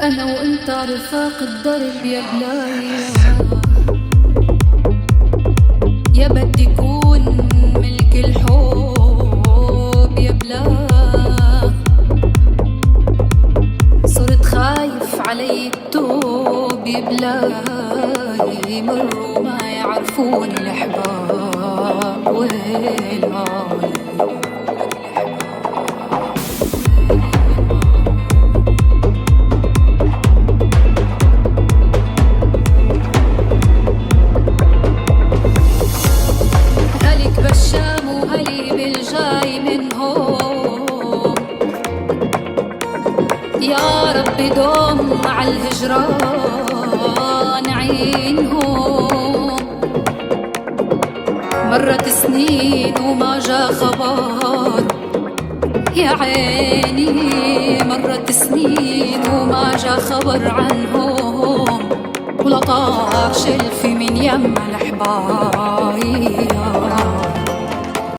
أنا وأنت رفاق الدرب يا بلاي، يا بدي كون ملك الحب يا بلا. صرت خايف علي التوب يا بلاي، مروا ما يعرفون الأحباب والهاي. بالشام وهلي بالجاي منهم، يا ربي دوم مع الهجران عينهم. مرت سنين وما جا خبر يا عيني، مرت سنين وما جا خبر عنهم، ولا طار شلفي من يم الأحبايب.